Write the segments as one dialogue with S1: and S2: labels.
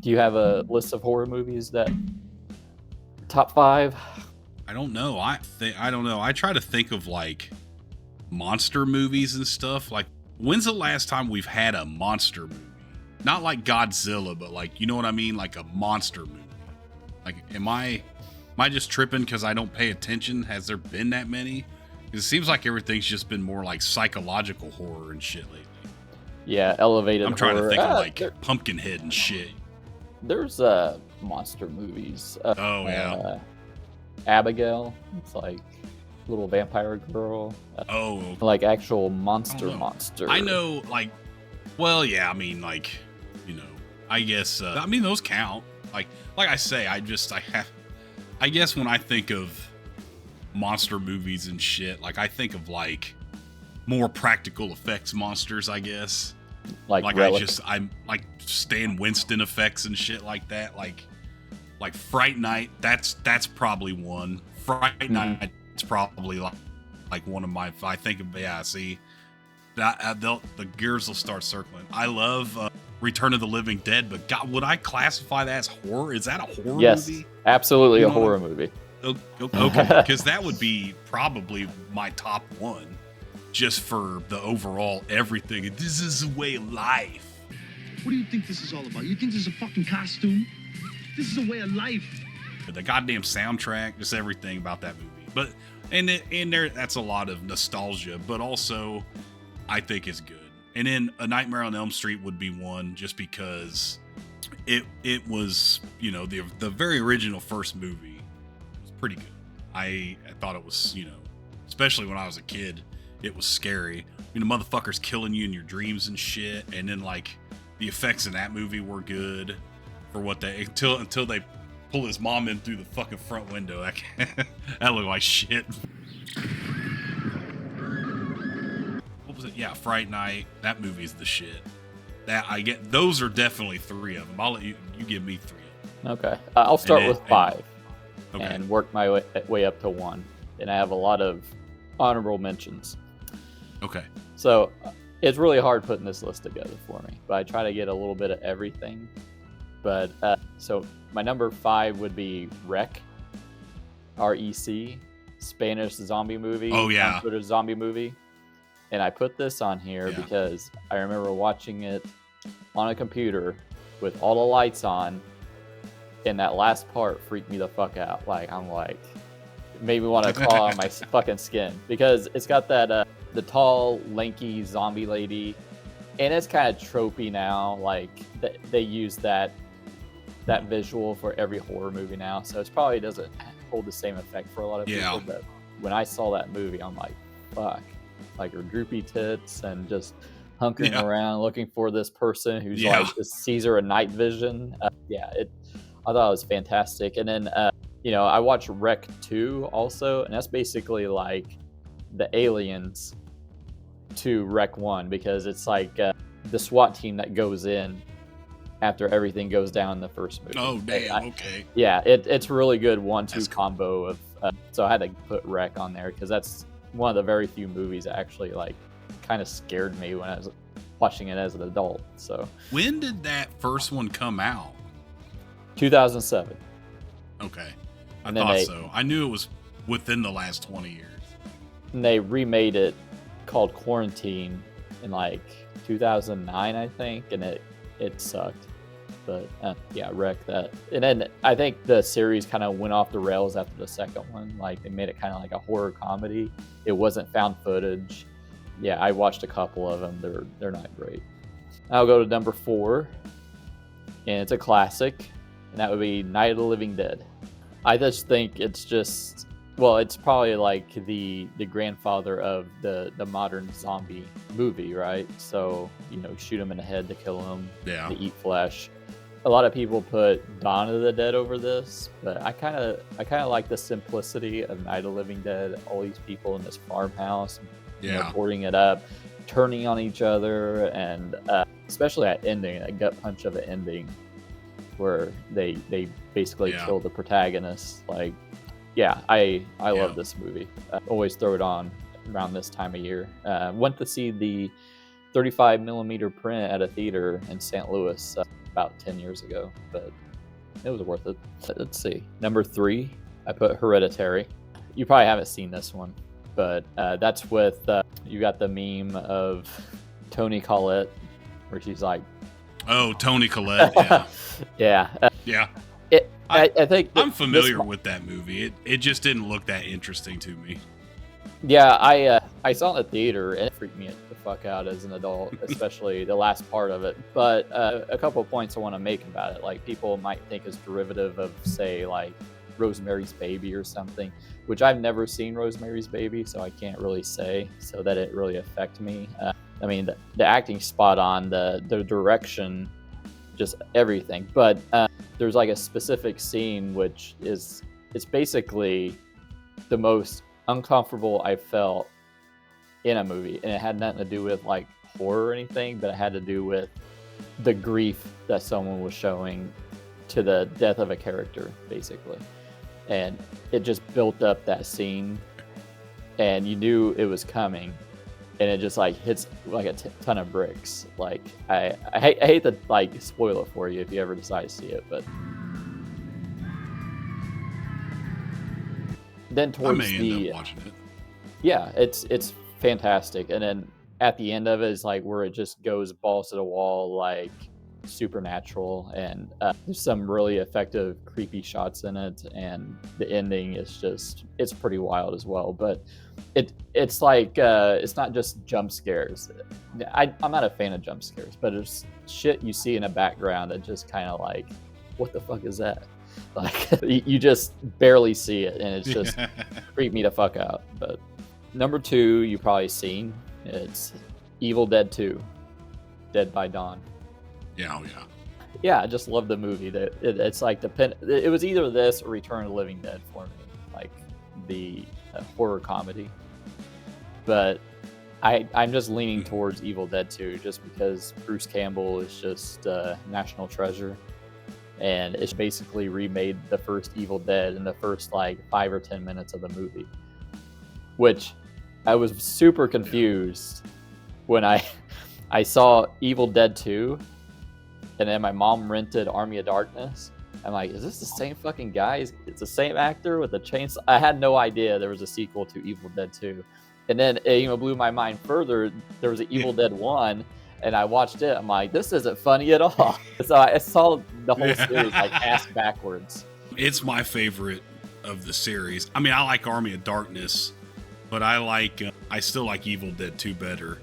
S1: Do you have a list of horror movies that top 5?
S2: I don't know. I don't know. I try to think of like monster movies and stuff. Like, when's the last time we've had a monster movie? Not like Godzilla, but like, you know what I mean? Like a monster movie. Like, am I just tripping because I don't pay attention? Has there been that many? Because it seems like everything's just been more like psychological horror and shit lately.
S1: Yeah, elevated
S2: I'm trying
S1: horror.
S2: to think of like Pumpkinhead and shit.
S1: There's monster movies.
S2: Oh yeah,
S1: Abigail. It's like little vampire girl.
S2: Oh,
S1: like actual monster.
S2: I know, like, well, yeah. I mean, like, you know, I guess. I mean, those count. Like I say, I guess when I think of monster movies and shit, like I think of like more practical effects monsters, I guess. Like I'm like Stan Winston effects and shit like that. Like Fright Night. That's probably one. Fright Night's probably like one of my. I think of see that the gears will start circling. I love Return of the Living Dead, but God, would I classify that as horror? Is that a horror movie?
S1: Yes, absolutely a horror movie.
S2: Okay, because that would be probably my top one. Just for the overall everything. This is a way of life.
S3: What do you think this is all about? You think this is a fucking costume? This is a way of life.
S2: The goddamn soundtrack, just everything about that movie. But and there, that's a lot of nostalgia, but also I think it's good. And then A Nightmare on Elm Street would be one, just because it was, you know, the very original first movie was pretty good. I thought it was, you know, especially when I was a kid. It was scary. I mean, the motherfucker's killing you in your dreams and shit. And then, like, the effects in that movie were good for what they until they pull his mom in through the fucking front window. That looked like shit. What was it? Yeah, Fright Night. That movie's the shit. Those are definitely 3 of them. I'll let you give me 3 of them.
S1: Okay, I'll start with 5 and work my way up to 1. And I have a lot of honorable mentions.
S2: Okay.
S1: So it's really hard putting this list together for me, but I try to get a little bit of everything. But so my number 5 would be REC, REC, Spanish zombie movie.
S2: Oh yeah,
S1: zombie movie. And I put this on here because I remember watching it on a computer with all the lights on, and that last part freaked me the fuck out. Like I'm like, it made me want to crawl on my fucking skin because it's got that the tall, lanky zombie lady, and it's kind of tropey now. Like they use that visual for every horror movie now, so it probably doesn't hold the same effect for a lot of people. But when I saw that movie, I'm like, fuck, like her droopy tits and just hunkering around looking for this person who's like just sees her in night vision. I thought it was fantastic. And then you know, I watched REC 2 also, and that's basically like the Aliens to REC 1, because it's like the SWAT team that goes in after everything goes down in the first movie.
S2: Oh, damn, okay.
S1: Yeah, it's really good 1-2 combo of, so I had to put REC on there, because that's one of the very few movies that actually like kind of scared me when I was watching it as an adult. So
S2: when did that first one come out?
S1: 2007.
S2: Okay. I thought so. I knew it was within the last 20 years.
S1: And they remade it called Quarantine in like 2009, I think, and it sucked. But REC that. And then I think the series kind of went off the rails after the second one. Like they made it kind of like a horror comedy. It wasn't found footage. Yeah, I watched a couple of them. They're not great. I'll go to number 4, and it's a classic, and that would be Night of the Living Dead. I just think it's just, well, it's probably like the grandfather of the modern zombie movie, right? So, you know, shoot them in the head to kill them, to eat flesh. A lot of people put Dawn of the Dead over this, but I kind of like the simplicity of Night of the Living Dead. All these people in this farmhouse, boarding it up, turning on each other, and especially that ending, that gut punch of an ending, where they basically kill the protagonist. Like, I love this movie. I always throw it on around this time of year. Went to see the 35 millimeter print at a theater in St. Louis about 10 years ago, but it was worth it. Let's see. Number 3, I put Hereditary. You probably haven't seen this one, but that's with you got the meme of Toni Collette, where she's like,
S2: "Oh, Toni Collette." Yeah.
S1: yeah.
S2: Yeah.
S1: I think
S2: I'm familiar with that movie. It just didn't look that interesting to me.
S1: Yeah, I saw it in the theater and it freaked me the fuck out as an adult, especially the last part of it. But a couple of points I want to make about it, like people might think is derivative of, say, like Rosemary's Baby or something, which I've never seen Rosemary's Baby, so I can't really say so that it really affect me. I mean, the acting spot on, the direction, just everything. But there's like a specific scene which it's basically the most uncomfortable I felt in a movie, and it had nothing to do with like horror or anything, but it had to do with the grief that someone was showing to the death of a character, basically. And it just built up that scene, and you knew it was coming, and it just like hits like a ton of bricks. Like I hate to like spoil it for you if you ever decide to see it, but then towards
S2: I may end up watching it.
S1: Yeah, it's fantastic. And then at the end of it is like where it just goes balls to the wall, like supernatural, and there's some really effective creepy shots in it, and the ending is just, it's pretty wild as well. But it's like it's not just jump scares. I'm not a fan of jump scares, but there's shit you see in the background that just kind of like, what the fuck is that? Like you just barely see it, and it's just creeped me the fuck out. But number 2, you probably seen, it's Evil Dead 2, Dead by Dawn.
S2: Yeah, oh yeah.
S1: Yeah, I just love the movie. It's like it was either this or Return of the Living Dead for me, like the horror comedy. But I'm just leaning towards Evil Dead 2 just because Bruce Campbell is just national treasure. And it's basically remade the first Evil Dead in the first like 5 or 10 minutes of the movie, which I was super confused when I saw Evil Dead 2, and then my mom rented Army of Darkness. I'm like, is this the same fucking guy? It's the same actor with the chainsaw. I had no idea there was a sequel to Evil Dead 2, and then it blew my mind further. There was an Evil Dead 1. And I watched it. I'm like, this isn't funny at all. So I saw the whole series like ass backwards.
S2: It's my favorite of the series. I mean, I like Army of Darkness, but I still like Evil Dead 2 better.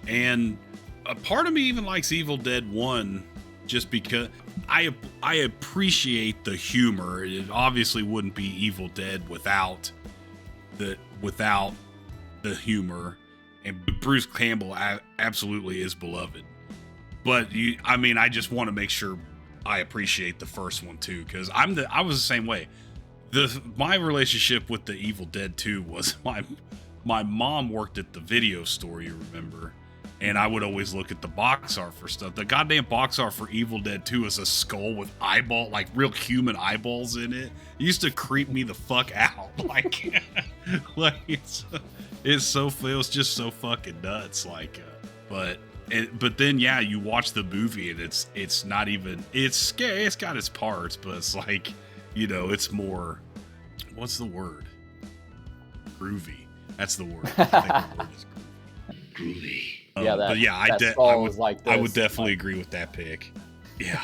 S2: And a part of me even likes Evil Dead 1 just because I appreciate the humor. It obviously wouldn't be Evil Dead without the humor. And Bruce Campbell absolutely is beloved. But I just want to make sure I appreciate the first one too, because I was the same way. My relationship with the Evil Dead 2 was my mom worked at the video store, you remember, and I would always look at the box art for stuff. The goddamn box art for Evil Dead 2 is a skull with like real human eyeballs in it. It used to creep me the fuck out. Like, it was just so fucking nuts. Like, but then yeah, you watch the movie and it's not even, it's scary. It's got its parts, but it's like, it's more, what's the word? Groovy. That's the word. I think the word is groovy.
S1: Yeah,
S2: but yeah, I would definitely agree with that pick. Yeah.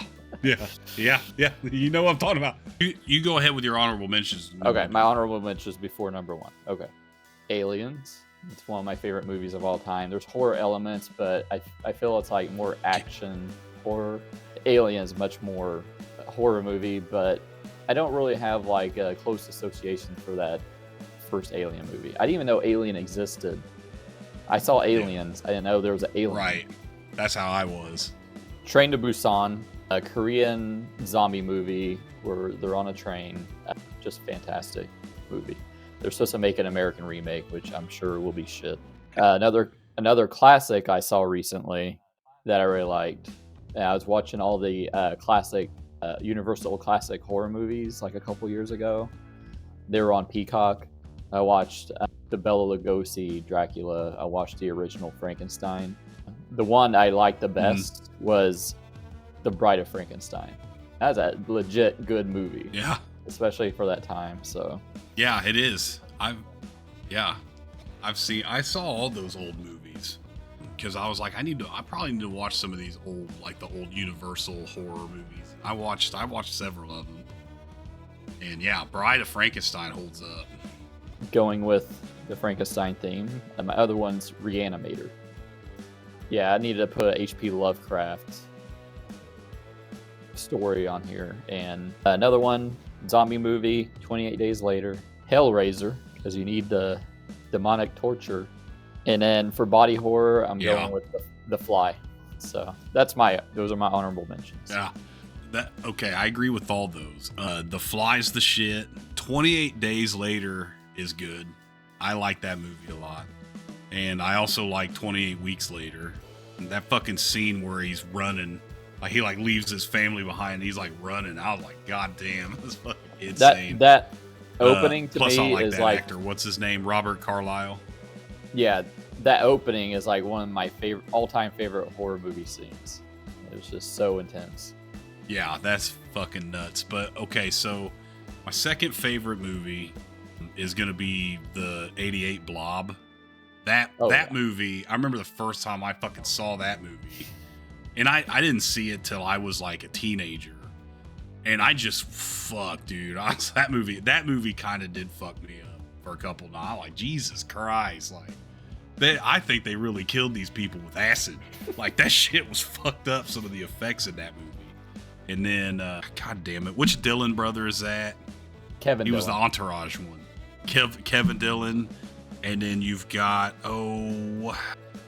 S2: You know what I'm talking about. You go ahead with your honorable mentions.
S1: Okay, my honorable mentions before number 1. Okay. Aliens. It's one of my favorite movies of all time. There's horror elements, but I feel it's like more action horror. Aliens, much more horror movie, but I don't really have like a close association for that first Alien movie. I didn't even know Alien existed. I saw Aliens. I didn't know there was an Alien.
S2: Right. That's how I was.
S1: Train to Busan, a Korean zombie movie where they're on a train. Just fantastic movie. They're supposed to make an American remake, which I'm sure will be shit. Another classic I saw recently that I really liked. I was watching all the classic Universal classic horror movies like a couple years ago. They were on Peacock. I watched the Bela Lugosi Dracula. I watched the original Frankenstein. The one I liked the best was The Bride of Frankenstein. That's a legit good movie.
S2: Yeah.
S1: Especially for that time. So
S2: Yeah, it is. I saw all those old movies because I was like, I probably need to watch some of these old, like the old Universal horror movies. I watched several of them. And yeah, Bride of Frankenstein holds up.
S1: going with the Frankenstein theme, and my other one's Reanimator. Yeah, I needed to put a H.P. Lovecraft story on here. And another one, zombie movie, 28 Days Later. Hellraiser, because you need the demonic torture. And then for body horror, I'm going with the Fly. So those are my honorable mentions.
S2: Yeah. Okay, I agree with all those. The Fly's the shit. 28 Days Later is good. I like that movie a lot. And I also like 28 Weeks Later. And that fucking scene where he's running, like he like leaves his family behind and he's like running. I was like, God damn, that's fucking insane.
S1: That opening to
S2: plus
S1: me
S2: I like
S1: is
S2: that
S1: like
S2: actor. What's his name? Robert Carlyle.
S1: Yeah, that opening is like one of my all-time favorite horror movie scenes. It was just so intense.
S2: Yeah, that's fucking nuts. But okay, so my second favorite movie is gonna be the '88 Blob. That movie, I remember the first time I fucking saw that movie, and I didn't see it till I was like a teenager, and I just dude. That movie kind of did fuck me up for a couple of nights. Like, Jesus Christ, like I think they really killed these people with acid. Like, that shit was fucked up. Some of the effects in that movie. And then, God damn it, which Dillon brother is that?
S1: Kevin
S2: He
S1: Dillon.
S2: was the Entourage one. Kevin Dillon. And then you've got, I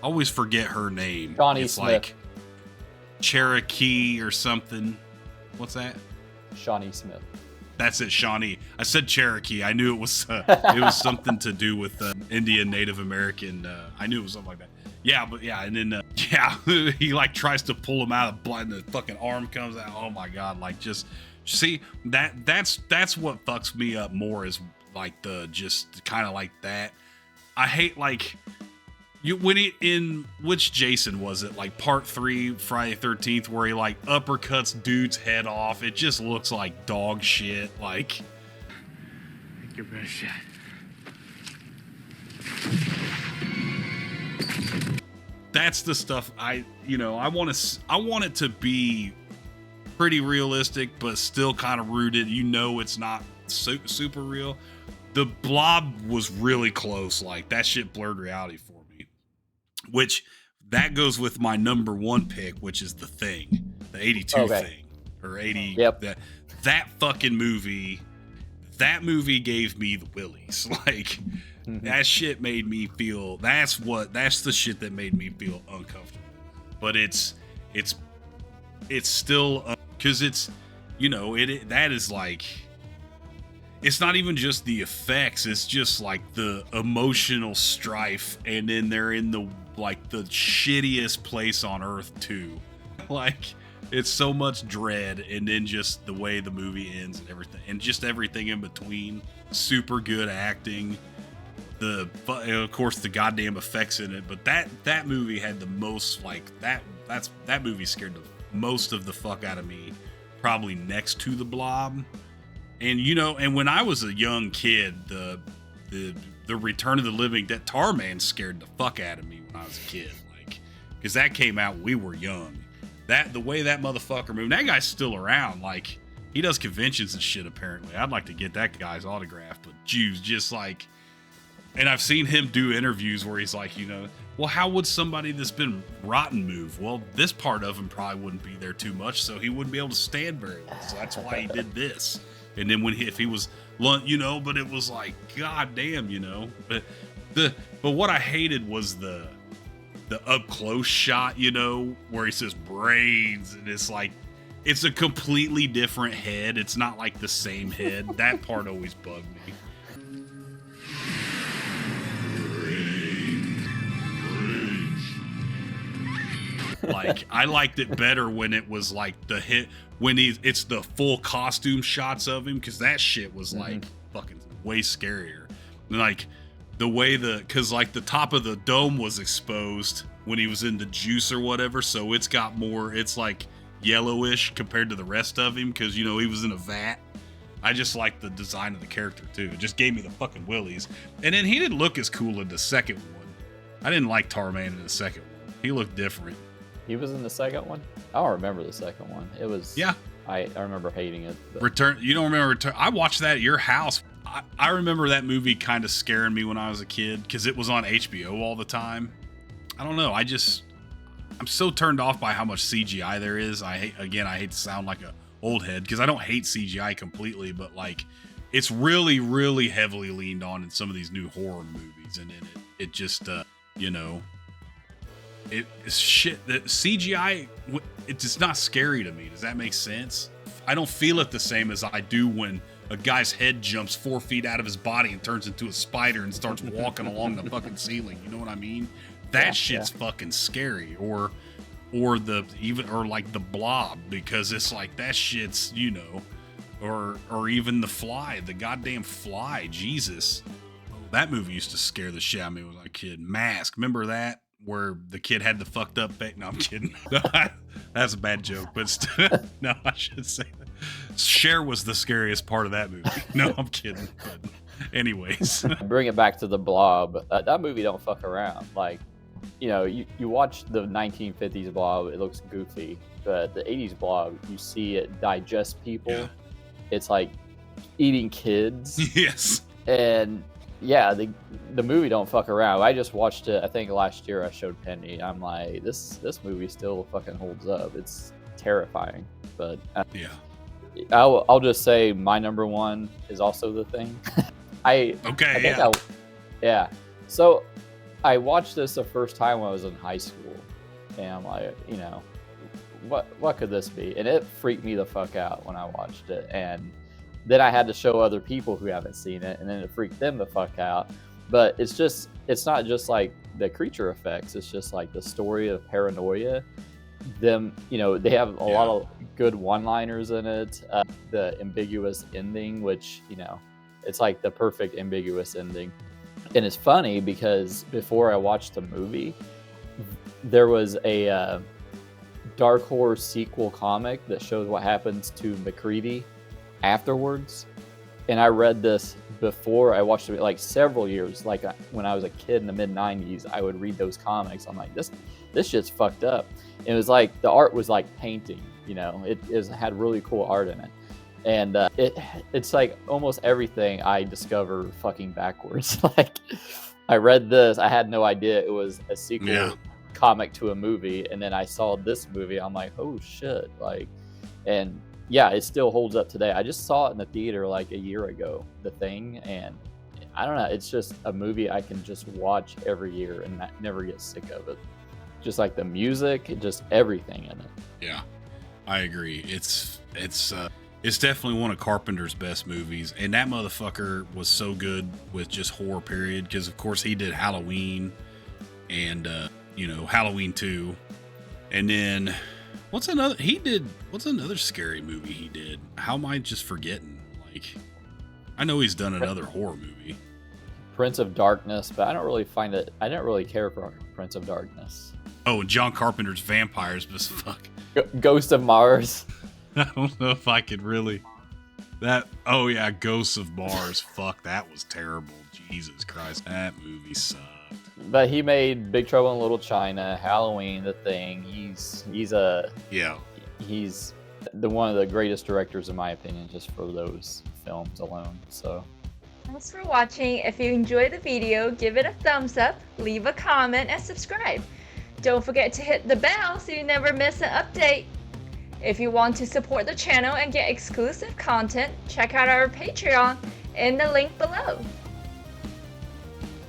S2: always forget her name.
S1: Shawnee
S2: it's
S1: Smith.
S2: like Cherokee or something. What's that?
S1: Shawnee Smith.
S2: That's it, Shawnee. I said Cherokee. I knew it was something to do with Indian Native American. I knew it was something like that. Yeah, but yeah, and then he like tries to pull him out of the blood, and the fucking arm comes out. Oh my god! Like, just see that's what fucks me up more is like the just kind of like that. I hate like in which Jason was it, like part 3 Friday 13th, where he like uppercuts dude's head off. It just looks like dog shit. Like,
S3: Take your best shot.
S2: that's the stuff I want it to be pretty realistic, but still kind of rooted. It's not super real. The Blob was really close. Like, that shit blurred reality for me. Which, that goes with my number 1 pick, which is The Thing. The 82 Thing. Or 80.
S1: Yep.
S2: That fucking movie. That movie gave me the willies. Like, that shit made me feel... That's the shit that made me feel uncomfortable. But it's still... Because it's... that is like... It's not even just the effects, it's just like the emotional strife, and then they're in the shittiest place on earth too. Like, it's so much dread, and then just the way the movie ends and everything in between. Super good acting. Of course the goddamn effects in it, but that movie had the most that movie scared the most of the fuck out of me, probably next to the Blob. And and when I was a young kid, the Return of the Living, that Tar Man scared the fuck out of me when I was a kid, like, because that came out when we were young. The way that motherfucker moved, that guy's still around. Like, he does conventions and shit apparently. I'd like to get that guy's autograph, but Jews just like, and I've seen him do interviews where he's like, well, how would somebody that's been rotten move? Well, this part of him probably wouldn't be there too much, so he wouldn't be able to stand very well. So that's why he did this. And then if he was, but it was like, god damn, But what I hated was the up close shot, where he says brains, and it's like, it's a completely different head. It's not like the same head. That part always bugged me. Like, I liked it better when it was like it's the full costume shots of him, because that shit was like fucking way scarier. Like, the way because like the top of the dome was exposed when he was in the juice or whatever, so it's got more, it's like yellowish compared to the rest of him because, you know, he was in a vat. I just liked the design of the character, too. It just gave me the fucking willies. And then he didn't look as cool in the second one. I didn't like Tarman in the second one. He looked different.
S1: He was in the second one? I don't remember the second one. It was...
S2: Yeah.
S1: I remember hating it. But...
S2: Return. You don't remember Return? I watched that at your house. I remember that movie kind of scaring me when I was a kid because it was on HBO all the time. I don't know. I'm so turned off by how much CGI there is. I hate to sound like a old head because I don't hate CGI completely, but like it's really, really heavily leaned on in some of these new horror movies, and it just you know, it's shit that CGI. It's just not scary to me. Does that make sense? I don't feel it the same as I do when a guy's head jumps 4 feet out of his body and turns into a spider and starts walking along the fucking ceiling. You know what I mean? That shit's fucking scary. Or like the Blob, because it's like that shit's, you know, or even the Fly, the goddamn Fly. Jesus, that movie used to scare the shit out of me when I was a kid. Mask, remember that? Where the kid had the fucked up face. No, I'm kidding. That's a bad joke, but no, I should say that. Cher was the scariest part of that movie. No, I'm kidding. But anyways.
S1: Bring it back to the Blob. That movie don't fuck around. Like, you know, you watch the 1950s Blob, it looks goofy. But the 80s Blob, you see it digest people. Yeah. It's like eating kids.
S2: Yes.
S1: And yeah, the movie don't fuck around. I just watched it, I think last year I showed Penny. I'm like, this movie still fucking holds up. It's terrifying. But
S2: yeah.
S1: I'll just say my number one is also The Thing. Yeah. So I watched this the first time when I was in high school, and I'm like, you know, what could this be? And it freaked me the fuck out when I watched it, and then I had to show other people who haven't seen it, and then it freaked them the fuck out. But it's not just like the creature effects. It's just like the story of paranoia. Them, you know, they have a lot of good one-liners in it. The ambiguous ending, which, you know, it's like the perfect ambiguous ending. And it's funny because before I watched the movie, there was a Dark Horse sequel comic that shows what happens to MacReady afterwards. And I read this before I watched it, like several years, like when I was a kid in the mid-90s. I would read those comics. I'm like, this shit's fucked up. It was like the art was like painting, you know, it had really cool art in it. And it's like almost everything I discover fucking backwards. Like, I read this, I had no idea it was a sequel comic to a movie, and then I saw this movie, I'm like, oh shit. Like, and yeah, it still holds up today. I just saw it in the theater like a year ago, The Thing, and I don't know, it's just a movie I can just watch every year and never get sick of it. Just like the music, just everything in it.
S2: Yeah, I agree. It's definitely one of Carpenter's best movies, and that motherfucker was so good with just horror, period, because of course he did Halloween and you know, Halloween 2, and then what's another scary movie he did? How am I just forgetting? Like, I know he's done another horror movie,
S1: Prince of Darkness, but I didn't really care for Prince of Darkness.
S2: Oh, John Carpenter's vampires, but fuck.
S1: Ghost of Mars.
S2: I don't know if I could really. Oh yeah, Ghosts of Mars. Fuck, that was terrible. Jesus Christ, that movie sucked.
S1: But he made Big Trouble in Little China, Halloween, The Thing. He's the one of the greatest directors in my opinion, just for those films alone. So.
S4: Thanks for watching. If you enjoyed the video, give it a thumbs up, leave a comment, and subscribe. Don't forget to hit the bell so you never miss an update. If you want to support the channel and get exclusive content, check out our Patreon in the link below.